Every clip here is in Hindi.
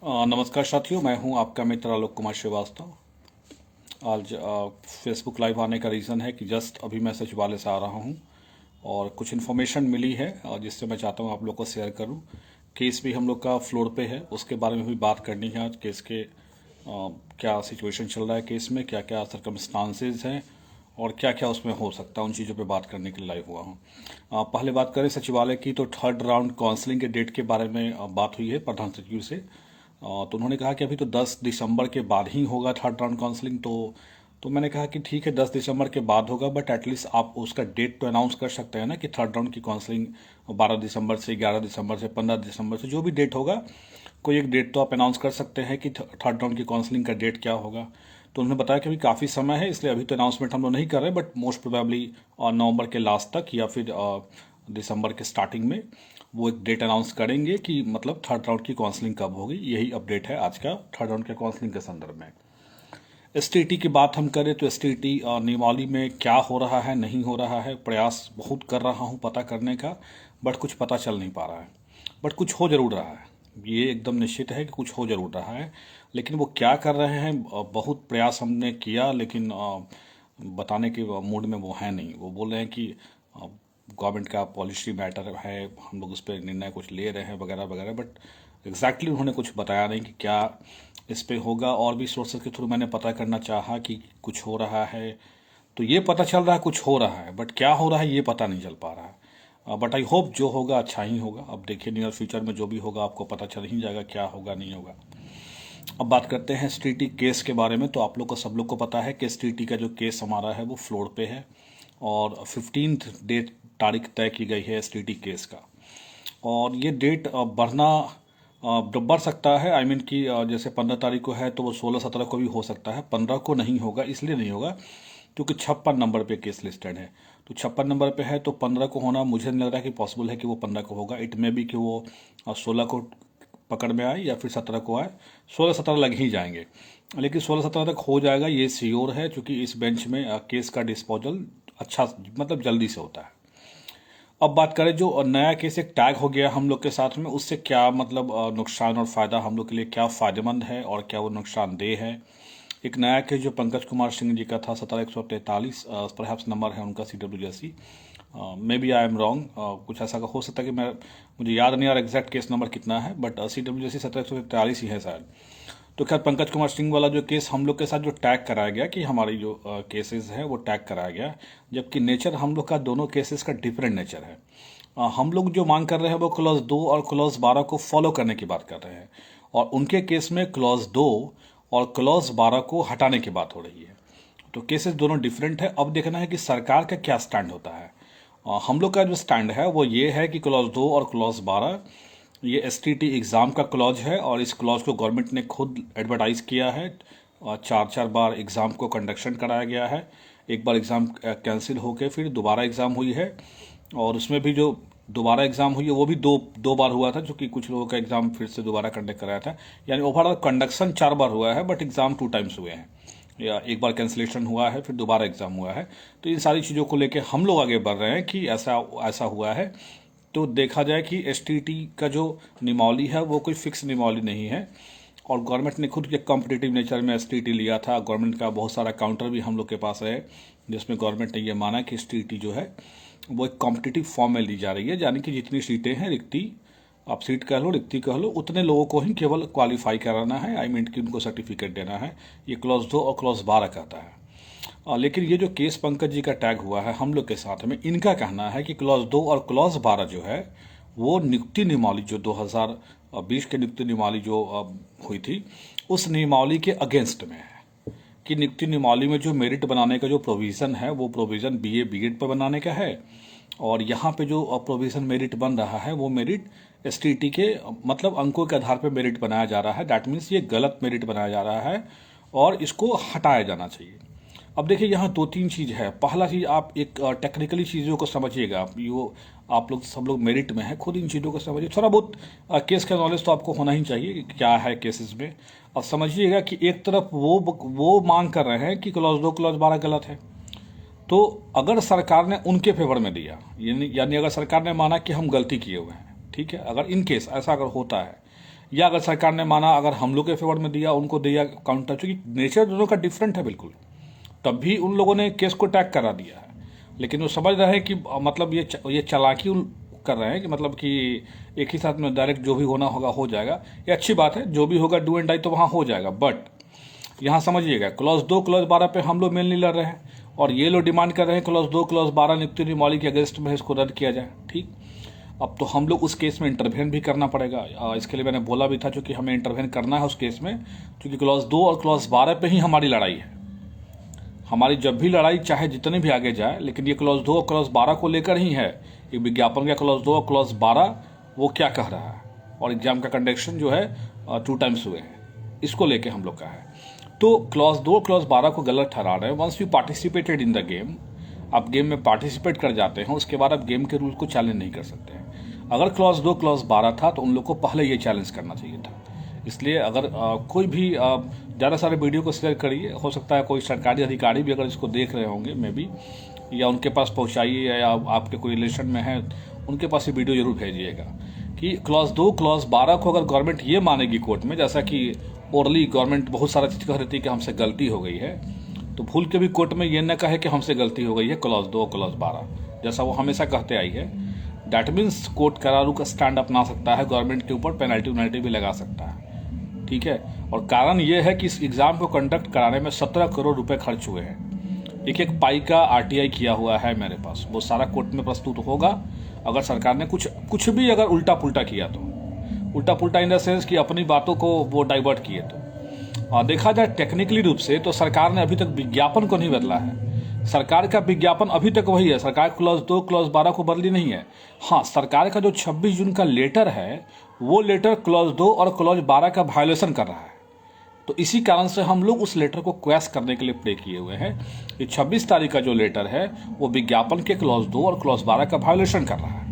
नमस्कार साथियों, मैं हूं आपका मित्र आलोक कुमार श्रीवास्तव। आज फेसबुक लाइव आने का रीज़न है कि जस्ट अभी मैं सचिवालय से आ रहा हूं और कुछ इन्फॉर्मेशन मिली है जिससे मैं चाहता हूं आप लोग को शेयर करूं। केस भी हम लोग का फ्लोर पे है, उसके बारे में भी बात करनी है। आज केस के क्या सिचुएशन चल रहा है, केस में क्या क्या सर्कमस्टांसेज हैं और क्या क्या उसमें हो सकता है, उन चीज़ों पे बात करने के लिए लाइव हुआ हूँ। पहले बात करें सचिवालय की, तो थर्ड राउंड काउंसलिंग के डेट के बारे में बात हुई है प्रधान सचिव से। तो उन्होंने कहा कि अभी तो 10 दिसंबर के बाद ही होगा थर्ड राउंड काउंसलिंग। तो मैंने कहा कि ठीक है, 10 दिसंबर के बाद होगा, बट एटलीस्ट आप उसका डेट तो अनाउंस कर सकते हैं ना कि थर्ड राउंड की काउंसलिंग 12 दिसंबर से, 11 दिसंबर से, 15 दिसंबर से, जो भी डेट होगा, कोई एक डेट तो आप अनाउंस कर सकते हैं कि थर्ड राउंड की काउंसलिंग का डेट क्या होगा। तो उन्होंने बताया कि अभी काफ़ी समय है, इसलिए अभी तो अनाउंसमेंट हम लोग नहीं कर रहे, बट मोस्ट प्रोबेबली नवंबर के लास्ट तक या फिर दिसंबर के स्टार्टिंग में वो एक डेट अनाउंस करेंगे कि मतलब थर्ड राउंड की काउंसलिंग कब होगी। यही अपडेट है आज का थर्ड राउंड के काउंसलिंग के संदर्भ में। एसटीटी की बात हम करें तो एसटीटी नियमावली में क्या हो रहा है, नहीं हो रहा है, प्रयास बहुत कर रहा हूं पता करने का, बट कुछ पता चल नहीं पा रहा है। बट कुछ हो जरूर रहा है, ये एकदम निश्चित है कि कुछ हो जरूर रहा है। लेकिन वो क्या कर रहे हैं, बहुत प्रयास हमने किया, लेकिन बताने के मूड में वो है नहीं। वो बोल रहे हैं कि गवर्नमेंट का पॉलिसी मैटर है, हम लोग उस पर निर्णय कुछ ले रहे हैं वगैरह वगैरह, बट एग्जैक्टली उन्होंने कुछ बताया नहीं कि क्या इस पे होगा। और भी सोर्सेज के थ्रू मैंने पता करना चाहा कि कुछ हो रहा है, तो ये पता चल रहा है कुछ हो रहा है, बट क्या हो रहा है ये पता नहीं चल पा रहा है। बट आई होप जो होगा अच्छा ही होगा। अब देखिए नियर फ्यूचर में जो भी होगा आपको पता चल ही जाएगा क्या होगा नहीं होगा। अब बात करते हैं एसटीटी केस के बारे में। तो आप लोग को, सब लोग को पता है कि एसटीटी का जो केस हमारा है वो फ्लोर पे है और 15 डेट तारीख तय की गई है एसटीटी केस का। और ये डेट बढ़ सकता है। आई मीन कि जैसे 15 तारीख को है तो वो 16-17 को भी हो सकता है। 15 को नहीं होगा, इसलिए नहीं होगा क्योंकि 56 नंबर पे केस लिस्टेड है। तो 56 नंबर पे है तो 15 को होना मुझे नहीं लग रहा है कि पॉसिबल है कि वो 15 को होगा। इट में भी कि वो 16 को पकड़ में आए या फिर 17 को आए। 16-17 लग ही जाएंगे, लेकिन 16-17 तक हो जाएगा ये श्योर है, क्योंकि इस बेंच में केस का डिस्पोजल अच्छा मतलब जल्दी से होता है। अब बात करें जो नया केस एक टैग हो गया हम लोग के साथ में, उससे क्या मतलब नुकसान और फायदा हम लोग के लिए क्या फायदेमंद है और क्या वो नुकसानदेह है। एक नया केस जो पंकज कुमार सिंह जी का था, 17,143 परहैप्स नंबर है उनका CWSC। Maybe I am wrong, कुछ ऐसा का हो सकता है कि मुझे याद नहीं आ रहा एग्जैक्ट केस नंबर कितना है, बट CWSC 17,143 ही है शायद। तो खैर पंकज कुमार सिंह वाला जो केस हम लोग के साथ जो टैग कराया गया कि हमारी जो केसेस है वो टैग कराया गया, जबकि नेचर हम लोग का दोनों केसेस का डिफरेंट नेचर है। हम लोग जो मांग कर रहे हैं वो क्लॉज 2 और क्लॉज 12 को फॉलो करने की बात कर रहे हैं, और उनके केस में क्लॉज 2 और क्लॉज 12 को हटाने की बात हो रही है। तो केसेस दोनों डिफरेंट है। अब देखना है कि सरकार का क्या स्टैंड होता है। हम लोग का जो स्टैंड है वो ये है कि क्लॉज 2 और क्लॉज 12 ये एसटीटी एग्ज़ाम का क्लॉज है, और इस क्लॉज को गवर्नमेंट ने खुद एडवर्टाइज किया है। और 4-4 बार एग्ज़ाम को कंडक्शन कराया गया है। एक बार एग्ज़ाम कैंसिल होकर फिर दोबारा एग्ज़ाम हुई है, और उसमें भी जो दोबारा एग्ज़ाम हुई है वो भी दो बार हुआ था, जो कि कुछ लोगों का एग्ज़ाम फिर से दोबारा कंडक्ट कराया था। यानी ओवरऑल कंडक्शन 4 बार हुआ है, बट एग्ज़ाम 2 टाइम्स हुए हैं, या एक बार कैंसिलेशन हुआ है फिर दोबारा एग्ज़ाम हुआ है। तो इन सारी चीज़ों को लेकर हम लोग आगे बढ़ रहे हैं कि ऐसा ऐसा हुआ है। तो देखा जाए कि एसटीटी का जो नियमावली है वो कोई फिक्स नियमावली नहीं है, और गवर्नमेंट ने खुद के कॉम्पिटिटिव नेचर में एसटीटी लिया था। गवर्नमेंट का बहुत सारा काउंटर भी हम लोग के पास है, जिसमें गवर्नमेंट ने ये माना कि एसटीटी जो है वो एक कॉम्पिटिटिव फॉर्म में ली जा रही है, यानी कि जितनी सीटें हैं रिक्ति, आप सीट कह लो रिक्ति कह लो, उतने लोगों को ही केवल क्वालिफाई कराना है। आई मीन कि उनको सर्टिफिकेट देना है। ये क्लॉज 2 और क्लॉज 12 कहता है। लेकिन ये जो केस पंकज जी का टैग हुआ है हम लोग के साथ में, इनका कहना है कि क्लॉज 2 और क्लॉज 12 जो है वो नियुक्ति नियमावली जो 2020 की नियुक्ति नियमावली जो हुई थी उस नियमावली के अगेंस्ट में है। कि नियुक्ति नियमावली में जो मेरिट बनाने का जो प्रोविज़न है वो प्रोविज़न BA BEd पर बनाने का है, और यहाँ पे जो प्रोविज़न मेरिट बन रहा है वो मेरिट एसटीटी के मतलब अंकों के आधार पर मेरिट बनाया जा रहा है। दैट मीन्स ये गलत मेरिट बनाया जा रहा है और इसको हटाया जाना चाहिए। अब देखिए यहाँ 2-3 चीज़ है। पहला चीज़, आप एक टेक्निकली चीज़ों को समझिएगा। आप लोग सब लोग मेरिट में हैं, खुद इन चीज़ों को समझिए। थोड़ा बहुत केस का नॉलेज तो आपको होना ही चाहिए कि क्या है केसेस में। और समझिएगा कि एक तरफ वो मांग कर रहे हैं कि क्लॉज 2 क्लॉज 12 गलत है, तो अगर सरकार ने उनके फेवर में दिया, यानी अगर सरकार ने माना कि हम गलती किए हुए हैं, ठीक है, अगर इन केस ऐसा अगर होता है, या अगर सरकार ने माना अगर हम लोग के फेवर में दिया, उनको दिया काउंटर, क्योंकि नेचर दोनों का डिफरेंट है बिल्कुल, तब भी उन लोगों ने केस को टैग करा दिया है। लेकिन वो समझ रहे हैं कि मतलब ये चालाकी कर रहे हैं कि मतलब कि एक ही साथ में डायरेक्ट जो भी होना होगा हो जाएगा। ये अच्छी बात है, जो भी होगा डू एंड डाई तो वहाँ हो जाएगा। बट यहाँ समझिएगा, क्लॉज 2 क्लॉज 12 पे हम लोग मेन नहीं लड़ रहे हैं, और ये लोग डिमांड कर रहे हैं क्लॉज 2 क्लॉज 12 नियुक्ति नियमावली के अगेंस्ट में इसको रद्द किया जाए। ठीक, अब तो हम लोग उस केस में इंटरवेन भी करना पड़ेगा। इसके लिए मैंने बोला भी था, क्योंकि हमें इंटरवेन करना है उस केस में, क्योंकि क्लॉज 2 और क्लॉज 12 पे ही हमारी लड़ाई है। हमारी जब भी लड़ाई चाहे जितने भी आगे जाए, लेकिन ये क्लॉज 2 और क्लॉज 12 को लेकर ही है। ये विज्ञापन का क्लॉज 2 और क्लॉज 12 वो क्या कह रहा है, और एग्जाम का कंडक्शन जो है 2 टाइम्स हुए हैं, इसको लेके हम लोग का है। तो क्लॉज 2 क्लॉज 12 को गलत ठहरा रहे हैं। Once you participated in the game, आप गेम में पार्टिसिपेट कर जाते हैं, उसके बाद आप गेम के रूल को चैलेंज नहीं कर सकते हैं। अगर क्लॉज 2 क्लॉज 12 था तो उन लोग को पहले ये चैलेंज करना चाहिए था। इसलिए अगर कोई भी ज़्यादा सारे वीडियो को शेयर करिए, हो सकता है कोई सरकारी अधिकारी भी अगर इसको देख रहे होंगे मे बी, या उनके पास पहुंचाइए, या आपके कोई रिलेशन में है उनके पास ये वीडियो जरूर भेजिएगा कि क्लॉज 2 क्लॉज 12 को अगर गवर्नमेंट ये मानेगी कोर्ट में, जैसा कि ओरली गवर्नमेंट बहुत सारा चीज़ कह रही थी कि हमसे गलती हो गई है, तो भूल के भी कोर्ट में ये न कहे कि हमसे गलती हो गई है क्लॉज 2 क्लॉज 12, जैसा वो हमेशा कहते आई है। डैट मीन्स कोर्ट करारू का स्टैंड अपना सकता है, गवर्नमेंट के ऊपर पेनल्टी भी लगा सकता है। ठीक है, और कारण ये है कि इस एग्जाम को कंडक्ट कराने में 17 करोड़ रुपए खर्च हुए हैं। एक पाई का आरटीआई किया हुआ है मेरे पास, वो सारा कोर्ट में प्रस्तुत होगा। अगर सरकार ने कुछ भी अगर उल्टा पुल्टा किया तो, उल्टा पुल्टा इन द सेंस कि अपनी बातों को वो डाइवर्ट किए तो देखा जाए टेक्निकली रूप से तो सरकार ने अभी तक विज्ञापन को नहीं बदला है। सरकार का विज्ञापन अभी तक वही है, सरकार क्लॉज 2 क्लॉज 12 को बदली नहीं है। हाँ, सरकार का जो 26 जून का लेटर है, वो लेटर क्लॉज 2 और क्लॉज 12 का वायोलेशन कर रहा है। तो इसी कारण से हम लोग उस लेटर को क्वैश करने के लिए प्ले किए हुए हैं। ये 26 तारीख का जो लेटर है वो विज्ञापन के क्लॉज 2 और क्लॉज 12 का वायोलेशन कर रहा है,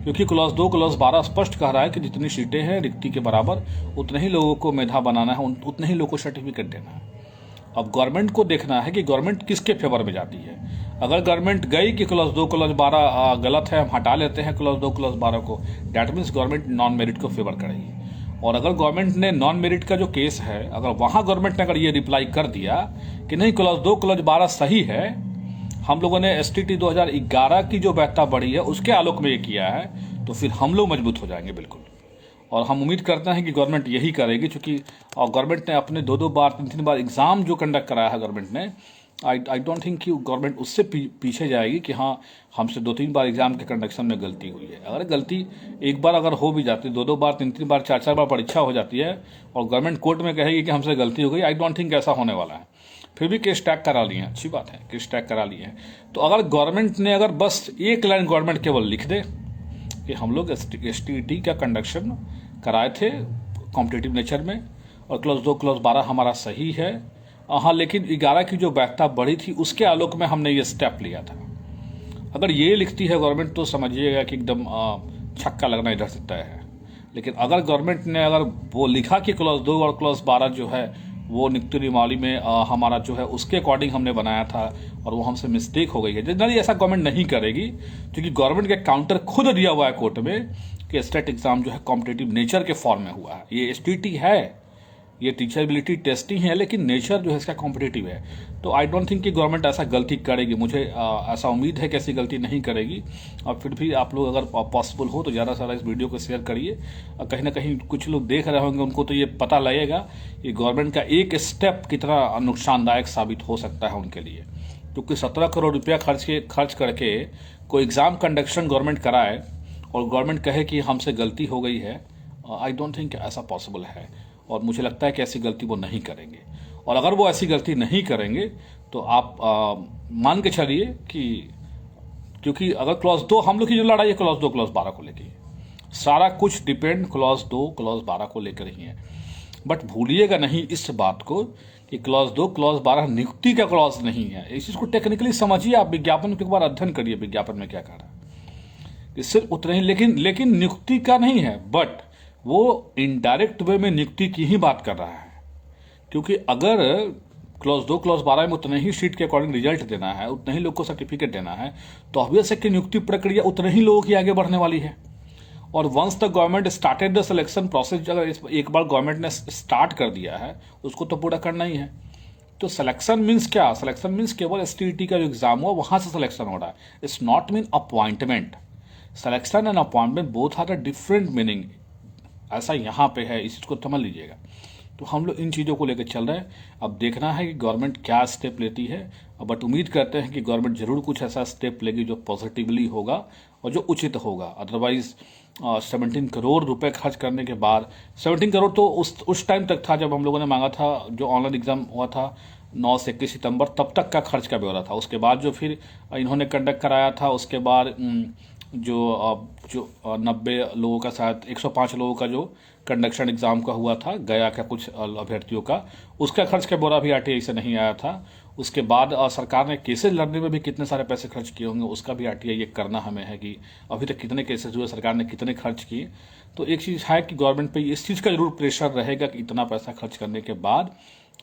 क्योंकि क्लॉज 2 क्लॉज 12 स्पष्ट कह रहा है कि जितनी सीटें हैं रिक्ति के बराबर, उतने ही लोगों को मेधा बनाना है, उतने ही लोगों को सर्टिफिकेट देना है। अब गवर्नमेंट को देखना है कि गवर्नमेंट किसके फेवर में जाती है। अगर गवर्नमेंट गई कि क्लॉज 2 क्लॉज 12 गलत है, हम हटा लेते हैं क्लॉज 2 क्लॉज 12 को, that means government non merit को फेवर करेगी। और अगर गवर्नमेंट ने नॉन मेरिट का जो केस है, अगर वहां गवर्नमेंट ने अगर ये रिप्लाई कर दिया कि नहीं क्लॉज 2 क्लॉज 12 सही है, हम लोगों ने STT 2011 की जो वैधता बढ़ी है उसके आलोक में ये किया है, तो फिर हम लोग मजबूत हो जाएंगे बिल्कुल। और हम उम्मीद करते हैं कि गवर्नमेंट यही करेगी, क्योंकि गवर्नमेंट ने अपने 2-2 बार 3-3 बार एग्जाम जो कंडक्ट कराया है गवर्नमेंट ने, आई डोंट थिंक कि गवर्नमेंट उससे पीछे जाएगी कि हाँ हमसे 2-3 बार एग्जाम के कंडक्शन में गलती हुई है। अगर गलती एक बार अगर हो भी जाती, 2-2 बार 3-3 बार 4-4 बार परीक्षा हो जाती है और गवर्नमेंट कोर्ट में कहेगी कि हमसे गलती हो गई, आई डोंट थिंक ऐसा होने वाला है। फिर भी केस टैग करा लिए हैं, अच्छी बात है, केस टैग करा लिए हैं। तो अगर गवर्नमेंट ने अगर बस एक लाइन गवर्नमेंट केवल लिख दे कि हम लोग STT का कंडक्शन कराए थे कॉम्पिटिटिव नेचर में और क्लॉज 2 क्लॉज 12 हमारा सही है, हाँ, लेकिन 11 की जो वैधता बढ़ी थी उसके आलोक में हमने ये स्टेप लिया था। अगर ये लिखती है गवर्नमेंट तो समझिएगा कि एकदम छक्का लगना इधर से तय है। लेकिन अगर गवर्नमेंट ने अगर वो लिखा कि क्लॉज 2 और क्लॉज 12 जो है वो नियुक्ति नियमावली में हमारा जो है उसके अकॉर्डिंग हमने बनाया था और वो हमसे मिस्टेक हो गई है, जनरली ऐसा गवर्नमेंट नहीं करेगी, क्योंकि गवर्नमेंट का काउंटर खुद दिया हुआ है कोर्ट में कि स्टेट एग्जाम जो है कॉम्पिटिटिव नेचर के फॉर्म में हुआ है। ये STT है, ये टीचरबिलिटी टेस्ट ही है, लेकिन नेचर जो है इसका कॉम्पिटिटिव है। तो आई डोंट थिंक कि गवर्नमेंट ऐसा गलती करेगी, मुझे ऐसा उम्मीद है कि ऐसी गलती नहीं करेगी। और फिर भी आप लोग अगर पॉसिबल हो तो ज़्यादा से ज़्यादा इस वीडियो को शेयर करिए। कहीं ना कहीं कुछ लोग देख रहे होंगे, उनको तो ये पता लगेगा कि गवर्नमेंट का एक स्टेप कितना नुकसानदायक साबित हो सकता है उनके लिए। क्योंकि 17 करोड़ रुपया खर्च करके कोई एग्ज़ाम कंडक्शन गवर्नमेंट कराए और गवर्नमेंट कहे कि हमसे गलती हो गई है, आई डोंट थिंक ऐसा पॉसिबल है। और मुझे लगता है कि ऐसी गलती वो नहीं करेंगे, और अगर वो ऐसी गलती नहीं करेंगे तो आप मान के चलिए कि, क्योंकि अगर क्लॉज 2 हम लोग की जो लड़ाई है क्लॉज 2 क्लॉज 12 को लेकर, सारा कुछ डिपेंड क्लॉज 2 क्लॉज 12 को लेकर ही है। बट भूलिएगा नहीं इस बात को कि क्लॉज 2 क्लॉज 12 नियुक्ति का क्लॉज नहीं है। इस चीज़ को टेक्निकली समझिए, आप विज्ञापन के एक बार अध्ययन करिए विज्ञापन में क्या कह रहा है, कि सिर्फ उतना ही, लेकिन नियुक्ति का नहीं है, बट वो इनडायरेक्ट वे में नियुक्ति की ही बात कर रहा है। क्योंकि अगर क्लॉज 2 क्लॉज 12 में उतने ही सीट के अकॉर्डिंग रिजल्ट देना है, उतने ही लोग को सर्टिफिकेट देना है, तो ऑब्वियस है कि नियुक्ति प्रक्रिया उतने ही लोगों की आगे बढ़ने वाली है। और once the government started the selection process, अगर एक बार गवर्नमेंट ने स्टार्ट कर दिया है उसको तो पूरा करना ही है। तो सिलेक्शन मीन्स क्या? सिलेक्शन मीन्स केवल एसटीईटी का जो एग्जाम हुआ वहां से सिलेक्शन हो रहा है। It's not mean appointment. Selection and appointment both are the different meaning. ऐसा यहाँ पे है, इस चीज़ को समझ लीजिएगा। तो हम लोग इन चीज़ों को लेकर चल रहे हैं। अब देखना है कि गवर्नमेंट क्या स्टेप लेती है, बट उम्मीद करते हैं कि गवर्नमेंट जरूर कुछ ऐसा स्टेप लेगी जो पॉजिटिवली होगा और जो उचित होगा। अदरवाइज 17 करोड़ रुपए खर्च करने के बाद, 17 करोड़ तो उस टाइम तक था जब हम लोगों ने मांगा था, जो ऑनलाइन एग्जाम हुआ था 9 से 21 सितंबर, तब तक का खर्च का ब्यौरा था। उसके बाद जो फिर इन्होंने कंडक्ट कराया था, उसके बाद जो 90 लोगों का, शायद 105 लोगों का जो कंडक्शन एग्जाम का हुआ था गया का कुछ अभ्यर्थियों का, उसका खर्च का ब्यौरा भी आरटीआई से नहीं आया था। उसके बाद सरकार ने केसेस लड़ने में भी कितने सारे पैसे खर्च किए होंगे, उसका भी आरटीआई ये करना हमें है कि अभी तक कितने केसेस हुए, सरकार ने कितने खर्च किए। तो एक चीज़ है कि गवर्नमेंट पे इस चीज़ का जरूर प्रेशर रहेगा कि इतना पैसा खर्च करने के बाद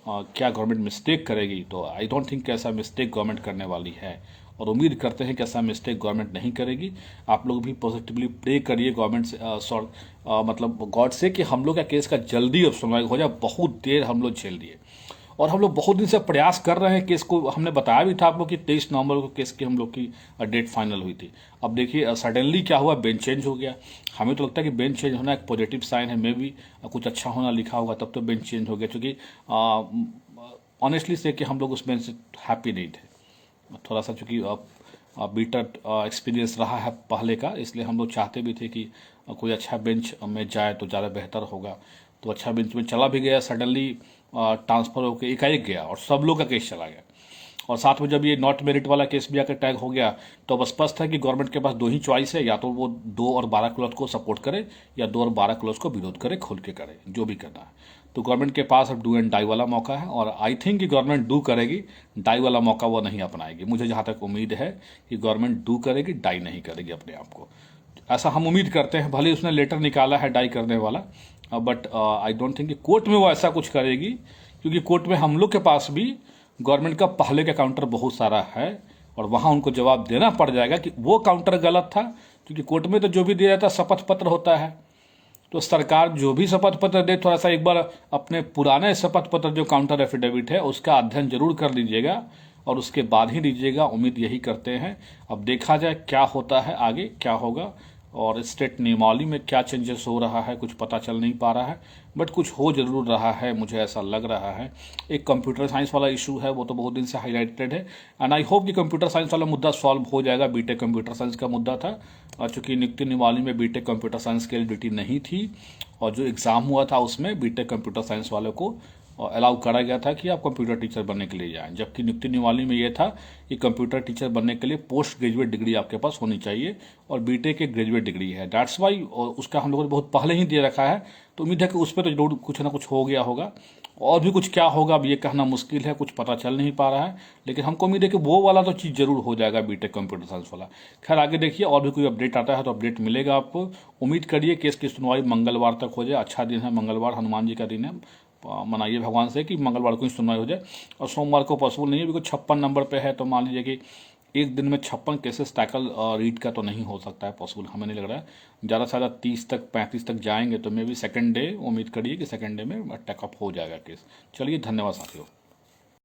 क्या गवर्नमेंट मिस्टेक करेगी। तो आई डोंट थिंक ऐसा मिस्टेक गवर्नमेंट करने वाली है, और उम्मीद करते हैं कि ऐसा मिस्टेक गवर्नमेंट नहीं करेगी। आप लोग भी पॉजिटिवली प्रे करिए गवर्नमेंट से, मतलब गॉड से, कि हम लोग का केस का जल्दी अब सुनवाई हो जाए। बहुत देर हम लोग झेल दिए और हम लोग बहुत दिन से प्रयास कर रहे हैं केस को। हमने बताया भी था आप लोग कि 23 नवंबर को केस की हम लोग की डेट फाइनल हुई थी। अब देखिए सडनली क्या हुआ, बेंच चेंज हो गया। हमें तो लगता है कि बेंच चेंज होना एक पॉजिटिव साइन है, मे भी कुछ अच्छा होना लिखा होगा तब तो बेंच चेंज हो गया। क्योंकि ऑनेस्टली से कि हम लोग उस बेंच से हैप्पी नहीं थे थोड़ा सा, चूँकि बीटर एक्सपीरियंस रहा है पहले का, इसलिए हम लोग चाहते भी थे कि कोई अच्छा बेंच में जाए तो ज़्यादा बेहतर होगा। तो अच्छा बेंच में चला भी गया, सडनली ट्रांसफ़र होकर एकाएक गया और सब लोग का केस चला गया। और साथ में जब ये नॉट मेरिट वाला केस भी आकर टैग हो गया तो अब स्पष्ट है कि गवर्नमेंट के पास दो ही चॉइस है, या तो वो 2 और 12 क्लॉज को सपोर्ट करे या 2 और 12 क्लॉज को विरोध करे, खोल के करे, जो भी करना है। तो गवर्नमेंट के पास अब डू एंड डाई वाला मौका है, और आई थिंक कि गवर्नमेंट डू करेगी, डाई वाला मौका वो नहीं अपनाएगी। मुझे जहाँ तक उम्मीद है कि गवर्नमेंट डू करेगी, डाई नहीं करेगी अपने आप को। ऐसा हम उम्मीद करते हैं। भले उसने लेटर निकाला है डाई करने वाला, बट आई डोंट थिंक कि कोर्ट में वो ऐसा कुछ करेगी, क्योंकि कोर्ट में हम लोग के पास भी गवर्नमेंट का पहले का काउंटर बहुत सारा है और वहाँ उनको जवाब देना पड़ जाएगा कि वो काउंटर गलत था। क्योंकि कोर्ट में तो जो भी दिया जाता है शपथ पत्र होता है, तो सरकार जो भी शपथ पत्र दे, थोड़ा सा एक बार अपने पुराने शपथ पत्र जो काउंटर एफिडेविट है उसका अध्ययन जरूर कर लीजिएगा और उसके बाद ही दीजिएगा। उम्मीद यही करते हैं। अब देखा जाए क्या होता है, आगे क्या होगा और स्टेट नियमावली में क्या चेंजेस हो रहा है, कुछ पता चल नहीं पा रहा है, बट कुछ हो जरूर रहा है, मुझे ऐसा लग रहा है। एक कंप्यूटर साइंस वाला इशू है, वो तो बहुत दिन से हाईलाइटेड है, एंड आई होप कि कंप्यूटर साइंस वाला मुद्दा सॉल्व हो जाएगा। बीटेक कंप्यूटर साइंस का मुद्दा था, चूंकि नियुक्ति नियमावली में बीटेक कंप्यूटर साइंस की एलिजिबिलिटी नहीं थी, और जो एग्ज़ाम हुआ था उसमें बीटेक कंप्यूटर साइंस वालों को अलाउ करा गया था कि आप कंप्यूटर टीचर बनने के लिए जाएं, जबकि नियुक्ति नियमावली में यह था कि कंप्यूटर टीचर बनने के लिए पोस्ट ग्रेजुएट डिग्री आपके पास होनी चाहिए, और बीटेक एक ग्रेजुएट डिग्री है। दैट्स वाई उसका हम लोगों ने बहुत पहले ही दे रखा है। तो उम्मीद है कि उस पर तो जरूर कुछ ना कुछ हो गया होगा, और भी कुछ क्या होगा अब ये कहना मुश्किल है, कुछ पता चल नहीं पा रहा है, लेकिन हमको उम्मीद है कि वो वाला तो चीज़ जरूर हो जाएगा, बीटेक कंप्यूटर साइंस वाला। खैर आगे देखिए, और भी कोई अपडेट आता है तो अपडेट मिलेगा आपको। उम्मीद करिए केस की सुनवाई मंगलवार तक हो जाए। अच्छा दिन है मंगलवार, हनुमान जी का दिन है, मनाइए भगवान से कि मंगलवार को ही सुनवाई हो जाए। और सोमवार को पॉसिबल नहीं है, बिकॉज 56 नंबर पे है, तो मान लीजिए कि एक दिन में 56 केसेस टैकल रीड का तो नहीं हो सकता है पॉसिबल, हमें नहीं लग रहा है। ज़्यादा से ज़्यादा 30 तक 35 तक जाएंगे, तो मे भी सेकंड डे उम्मीद करिए कि सेकंड डे में टैकअप हो जाएगा केस। चलिए, धन्यवाद साथियों।